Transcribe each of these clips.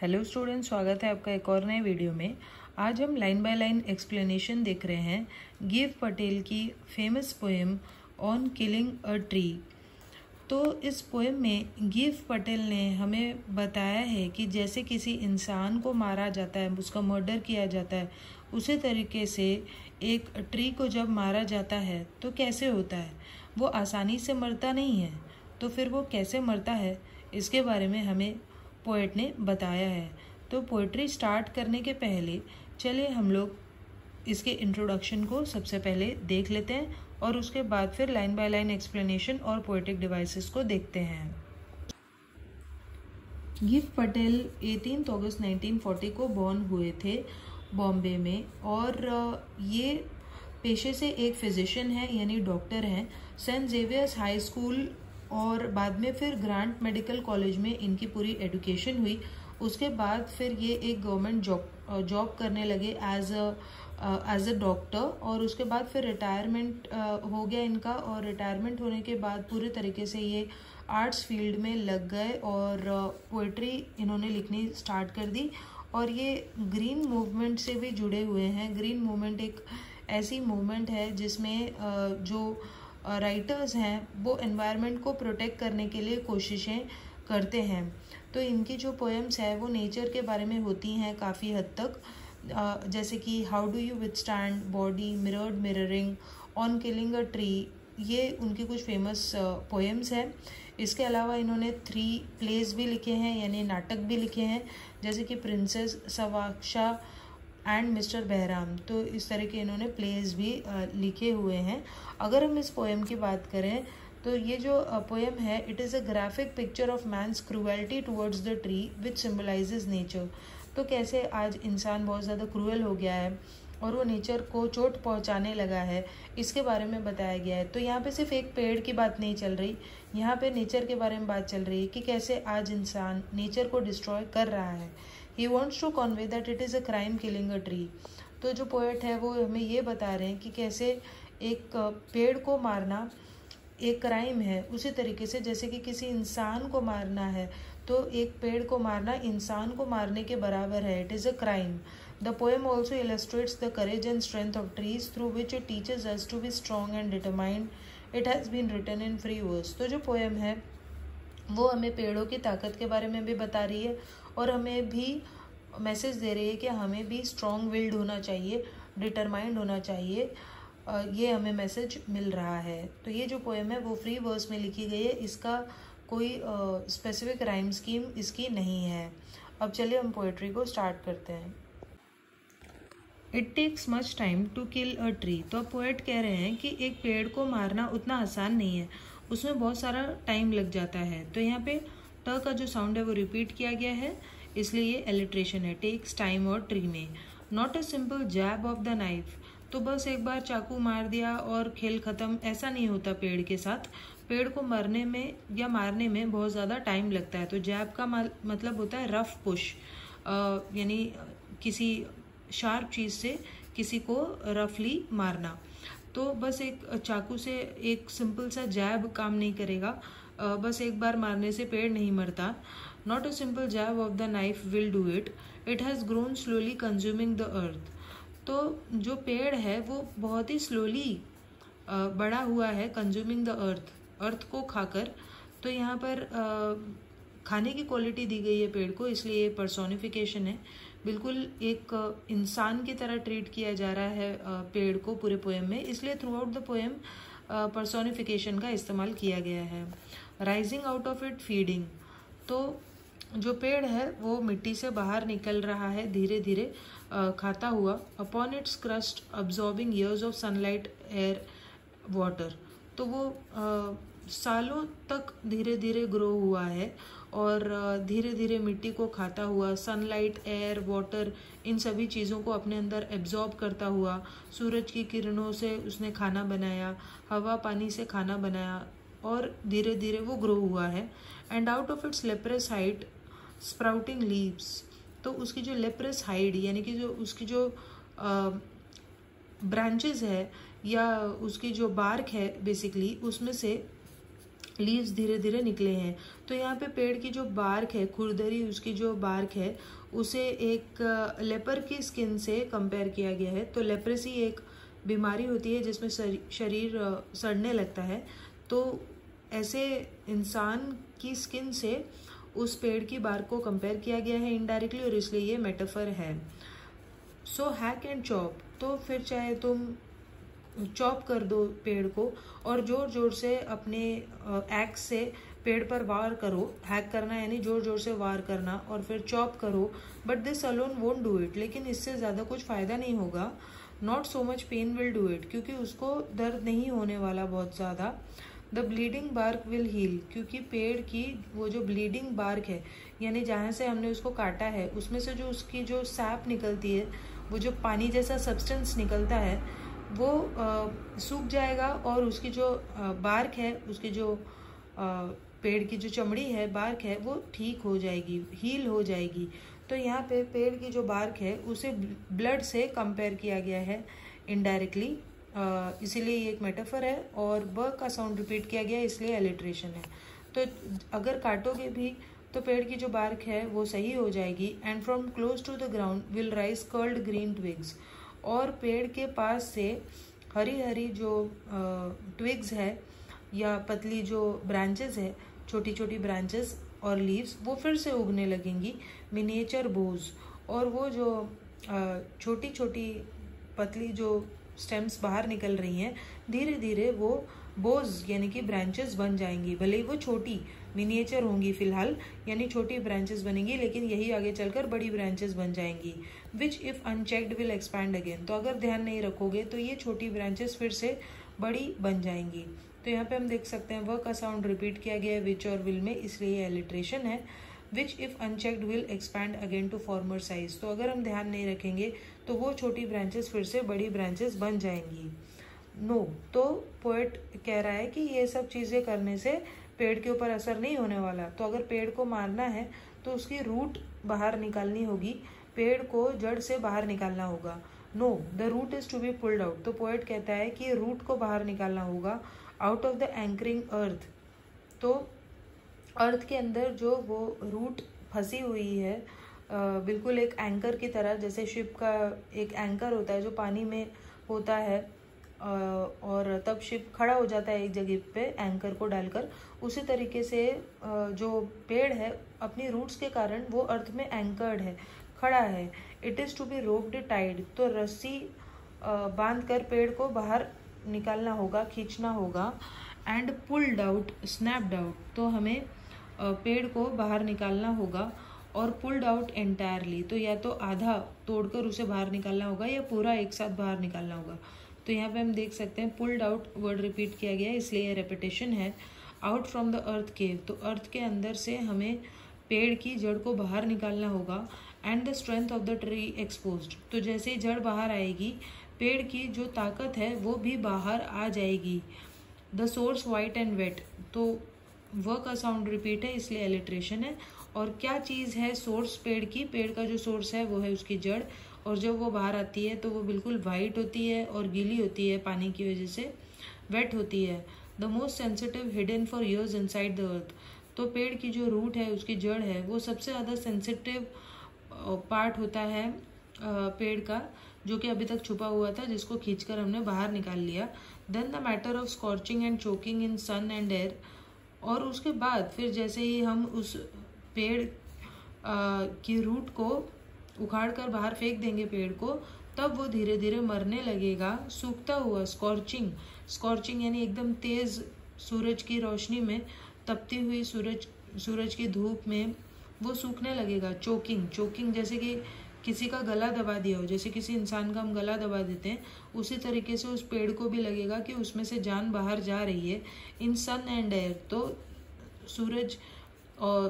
Hello students, स्वागत है आपका एक और नए वीडियो में। आज हम लाइन बाय लाइन एक्सप्लेनेशन देख रहे हैं गिव पटेल की famous poem on killing a tree. तो इस पोएम में गिव पटेल ने हमें बताया है कि जैसे किसी इंसान को मारा जाता है, उसका मर्डर किया जाता है, उसी तरीके से एक ट्री को जब मारा जाता है तो कैसे होता है। वो आसानी से मरता नहीं है, तो फिर वो कैसे मरता है इसके बारे में हमें पोएट ने बताया है। तो पोएट्री स्टार्ट करने के पहले चलिए हम लोग इसके इंट्रोडक्शन को सबसे पहले देख लेते हैं और उसके बाद फिर लाइन बाय लाइन एक्सप्लेनेशन और पोएटिक डिवाइसेस को देखते हैं। गिव पटेल 18 अगस्त 1940 को बॉर्न हुए थे बॉम्बे में, और ये पेशे से एक फिजिशियन है यानी डॉक्टर हैं। सेंट जेवियर्स हाई स्कूल और बाद में फिर ग्रांट मेडिकल कॉलेज में इनकी पूरी एजुकेशन हुई। उसके बाद फिर ये एक गवर्नमेंट जॉब करने लगे एज अ डॉक्टर, और उसके बाद फिर रिटायरमेंट हो गया इनका। और रिटायरमेंट होने के बाद पूरे तरीके से ये आर्ट्स फील्ड में लग गए और पोइट्री इन्होंने लिखनी स्टार्ट कर दी। और ये ग्रीन मूवमेंट से भी जुड़े हुए हैं। ग्रीन मूवमेंट एक ऐसी मूवमेंट है जिसमें जो राइटर्स हैं वो एनवायरनमेंट को प्रोटेक्ट करने के लिए कोशिशें करते हैं। तो इनकी जो पोएम्स है वो नेचर के बारे में होती हैं काफ़ी हद तक, जैसे कि how do you withstand body mirrored mirroring on killing a tree, ये उनकी कुछ फेमस पोएम्स हैं। इसके अलावा इन्होंने 3 प्लेज भी लिखे हैं यानी नाटक भी लिखे हैं, जैसे कि प्रिंसेस सवाक्षा एंड मिस्टर बहराम। तो इस तरह के इन्होंने प्लेज भी लिखे हुए हैं। अगर हम इस पोएम की बात करें तो ये जो पोएम है, it is a graphic picture of man's cruelty towards the tree which symbolizes nature. तो कैसे आज इंसान बहुत ज़्यादा क्रूएल हो गया है और वो नेचर को चोट पहुंचाने लगा है, इसके बारे में बताया गया है। तो यहाँ पे सिर्फ एक पेड़ की बात नहीं चल रही, यहाँ पे नेचर के बारे में बात चल रही है कि कैसे आज इंसान नेचर को डिस्ट्रॉय कर रहा है। He wants to convey that it is a crime killing a tree. तो जो पोएट है वो हमें ये बता रहे हैं कि कैसे एक पेड़ को मारना एक क्राइम है, उसी तरीके से जैसे कि किसी इंसान को मारना है तो एक पेड़ को मारना इंसान को मारने के बराबर है। It is a crime. The poem also illustrates the courage and strength of trees through which it teaches us to be strong and determined. It has been written in free verse. तो जो poem है वो हमें पेड़ों की ताकत के बारे में भी बता रही है और हमें भी मैसेज दे रही है कि हमें भी स्ट्रॉन्ग विल्ड होना चाहिए, डिटरमाइंड होना चाहिए। ये हमें मैसेज मिल रहा है। तो ये जो पोएम है वो फ्री वर्स में लिखी गई है, इसका कोई स्पेसिफिक राइम स्कीम इसकी नहीं है। अब चलिए हम पोएट्री को स्टार्ट करते हैं। It takes much time to kill a tree. तो अब पोएट कह रहे हैं कि एक पेड़ को मारना उतना आसान नहीं है, उसमें बहुत सारा टाइम लग जाता है। तो यहाँ पे ट का जो साउंड है वो रिपीट किया गया है, इसलिए ये एलिट्रेशन है। टेक्स टाइम और ट्री में। Not a simple jab of the knife. तो बस एक बार चाकू मार दिया और खेल ख़त्म, ऐसा नहीं होता पेड़ के साथ। पेड़ को मरने में या मारने में बहुत ज़्यादा टाइम लगता है। तो जैब का मतलब होता है रफ पुश, यानी किसी शार्प चीज़ से किसी को रफली मारना। तो बस एक चाकू से एक सिंपल सा जैब काम नहीं करेगा, बस एक बार मारने से पेड़ नहीं मरता। Not a simple jab of the knife will do it. It has grown slowly consuming the earth. तो जो पेड़ है वो बहुत ही स्लोली बड़ा हुआ है, कंज्यूमिंग द अर्थ को खाकर। तो यहाँ पर खाने की क्वालिटी दी गई है पेड़ को, इसलिए ये पर्सोनिफिकेशन है। बिल्कुल एक इंसान की तरह ट्रीट किया जा रहा है पेड़ को पूरे पोएम में, इसलिए through out the poem personification का इस्तेमाल किया गया है। Rising out of it feeding. तो जो पेड़ है वो मिट्टी से बाहर निकल रहा है धीरे धीरे खाता हुआ। Upon its crust absorbing years of sunlight air water. तो वो सालों तक धीरे धीरे ग्रो हुआ है और धीरे धीरे मिट्टी को खाता हुआ, सनलाइट एयर वाटर इन सभी चीज़ों को अपने अंदर एब्जॉर्ब करता हुआ। सूरज की किरणों से उसने खाना बनाया, हवा पानी से खाना बनाया और धीरे धीरे वो ग्रो हुआ है। And out of its leprous height sprouting leaves. तो उसकी जो लेप्रस हाइड यानी कि जो उसकी जो ब्रांचेस है या उसकी जो बार्क है बेसिकली, उसमें से लीव्स धीरे धीरे निकले हैं। तो यहाँ पे पेड़ की जो बार्क है, खुरदरी उसकी जो बार्क है, उसे एक लेपर की स्किन से कंपेयर किया गया है। तो लेप्रेसी एक बीमारी होती है जिसमें शरीर सड़ने लगता है। तो ऐसे इंसान की स्किन से उस पेड़ की बार्क को कंपेयर किया गया है इनडायरेक्टली, और इसलिए ये मेटाफर है। सो हैक एंड चॉप, तो फिर चाहे तुम चॉप कर दो पेड़ को और जोर जोर से अपने एक्स से पेड़ पर वार करो। हैक करना यानी जोर जोर से वार करना, और फिर चॉप करो, but this alone won't do it, लेकिन इससे ज़्यादा कुछ फ़ायदा नहीं होगा। Not so much pain will do it, क्योंकि उसको दर्द नहीं होने वाला बहुत ज़्यादा। The bleeding bark will heal, क्योंकि पेड़ की वो जो ब्लीडिंग बार्क है, यानी जहाँ से हमने उसको काटा है उसमें से जो उसकी जो सैप निकलती है, वो जो पानी जैसा सब्सटेंस निकलता है, वो सूख जाएगा और उसकी जो बार्क है, उसकी जो पेड़ की जो चमड़ी है, बार्क है, वो ठीक हो जाएगी, हील हो जाएगी। तो यहाँ पे पेड़ की जो बार्क है उसे ब्लड से कंपेयर किया गया है इनडायरेक्टली, इसीलिए ये एक मेटाफर है। और ब का साउंड रिपीट किया गया है, इसलिए एलिट्रेशन है। तो अगर काटोगे भी तो पेड़ की जो बार्क है वो सही हो जाएगी। And from close to the ground will rise curled green twigs, और पेड़ के पास से हरी हरी जो ट्विग्स है या पतली जो ब्रांचेस है, छोटी छोटी ब्रांचेस और लीव्स, वो फिर से उगने लगेंगी, मिनिएचर बोज। और वो जो छोटी छोटी पतली जो स्टेम्स बाहर निकल रही हैं, धीरे धीरे वो बोज यानी कि ब्रांचेस बन जाएंगी। भले ही वो छोटी मिनिएचर होंगी फिलहाल, यानी छोटी ब्रांचेस बनेंगी, लेकिन यही आगे चलकर बड़ी ब्रांचेस बन जाएंगी। विच if unchecked will expand again, तो अगर ध्यान नहीं रखोगे तो ये छोटी ब्रांचेस फिर से बड़ी बन जाएंगी। तो यहाँ पे हम देख सकते हैं व का साउंड रिपीट किया गया है विच और विल में, इसलिए ये एलिट्रेशन है। Which if unchecked will expand again to former size, तो अगर हम ध्यान नहीं रखेंगे तो वो छोटी ब्रांचेस फिर से बड़ी ब्रांचेस बन जाएंगी। नो, तो पोएट कह रहा है कि ये सब चीज़ें करने से पेड़ के ऊपर असर नहीं होने वाला। तो अगर पेड़ को मारना है तो उसकी रूट बाहर निकालनी होगी, पेड़ को जड़ से बाहर निकालना होगा। No, the root is to be pulled out, तो पोएट कहता है कि रूट को बाहर निकालना होगा out of the anchoring earth. तो अर्थ के अंदर जो वो रूट फंसी हुई है, बिल्कुल एक एंकर की तरह, जैसे शिप का एक एंकर होता है जो पानी में होता है और तब शिप खड़ा हो जाता है एक जगह पे एंकर को डालकर, उसी तरीके से जो पेड़ है अपनी रूट्स के कारण वो अर्थ में एंकर्ड है, खड़ा है। It is to be roped tied, तो रस्सी बांध कर पेड़ को बाहर निकालना होगा, खींचना होगा। And pulled out, snapped out, तो हमें पेड़ को बाहर निकालना होगा। और पुल्ड आउट एंटायरली, तो या तो आधा तोड़कर उसे बाहर निकालना होगा या पूरा एक साथ बाहर निकालना होगा। तो यहाँ पे हम देख सकते हैं पुल्ड आउट वर्ड रिपीट किया गया है, इसलिए ये रेपिटेशन है। आउट फ्रॉम द अर्थ केव, तो अर्थ के अंदर से हमें पेड़ की जड़ को बाहर निकालना होगा। And the strength of the tree exposed, तो जैसे ही जड़ बाहर आएगी पेड़ की जो ताकत है वो भी बाहर आ जाएगी। The source white and wet, तो व का साउंड रिपीट है, इसलिए एलिट्रेशन है। और क्या चीज़ है सोर्स पेड़ की, पेड़ का जो सोर्स है वो है उसकी जड़, और जब वो बाहर आती है तो वो बिल्कुल वाइट होती है और गीली होती है पानी की वजह से, वेट होती है। The most sensitive hidden for years inside the earth, तो पेड़ की जो रूट है उसकी जड़ है वो सबसे ज़्यादा सेंसिटिव पार्ट होता है पेड़ का, जो कि अभी तक छुपा हुआ था, जिसको खींचकर हमने बाहर निकाल लिया। Then the matter of scorching and choking in sun and air, और उसके बाद फिर जैसे ही हम उस पेड़ की रूट को उखाड़ कर बाहर फेंक देंगे पेड़ को, तब वो धीरे धीरे मरने लगेगा, सूखता हुआ। स्कॉर्चिंग, स्कॉर्चिंग यानी एकदम तेज़ सूरज की रोशनी में, तपती हुई सूरज की धूप में वो सूखने लगेगा। चोकिंग, चोकिंग जैसे कि किसी का गला दबा दिया हो, जैसे किसी इंसान का हम गला दबा देते हैं, उसी तरीके से उस पेड़ को भी लगेगा कि उसमें से जान बाहर जा रही है। इन सन एंड एयर, तो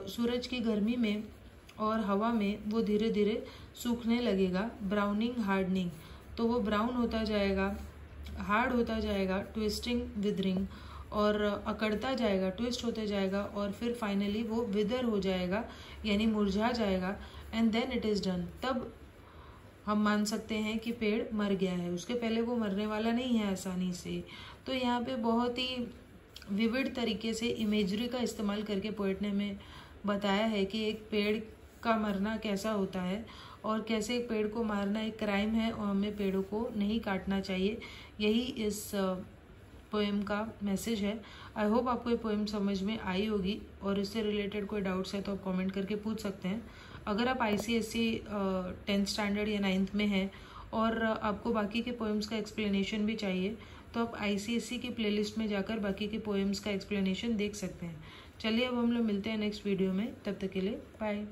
सूरज की गर्मी में और हवा में वो धीरे धीरे सूखने लगेगा। ब्राउनिंग, हार्डनिंग, तो वो ब्राउन होता जाएगा, हार्ड होता जाएगा। ट्विस्टिंग, विदरिंग, और अकड़ता जाएगा, ट्विस्ट होता जाएगा, और फिर फाइनली वो विदर हो जाएगा यानी मुरझा जाएगा। And then it is done, तब हम मान सकते हैं कि पेड़ मर गया है। उसके पहले वो मरने वाला नहीं है आसानी से। तो यहाँ पे बहुत ही विविड तरीके से इमेजरी का इस्तेमाल करके पोएट ने हमें बताया है कि एक पेड़ का मरना कैसा होता है और कैसे एक पेड़ को मारना एक क्राइम है और हमें पेड़ों को नहीं काटना चाहिए। यही इस पोएम का मैसेज है। आई होप आपको ये पोएम समझ में आई होगी और इससे रिलेटेड कोई डाउट्स है तो आप कमेंट करके पूछ सकते हैं। अगर आप ICSE 10th स्टैंडर्ड या 9th में हैं और आपको बाकी के पोएम्स का एक्सप्लेनेशन भी चाहिए तो आप ICSE की प्लेलिस्ट में जाकर बाकी के पोएम्स का एक्सप्लेनेशन देख सकते हैं। चलिए अब हम लोग मिलते हैं नेक्स्ट वीडियो में, तब तक के लिए बाय।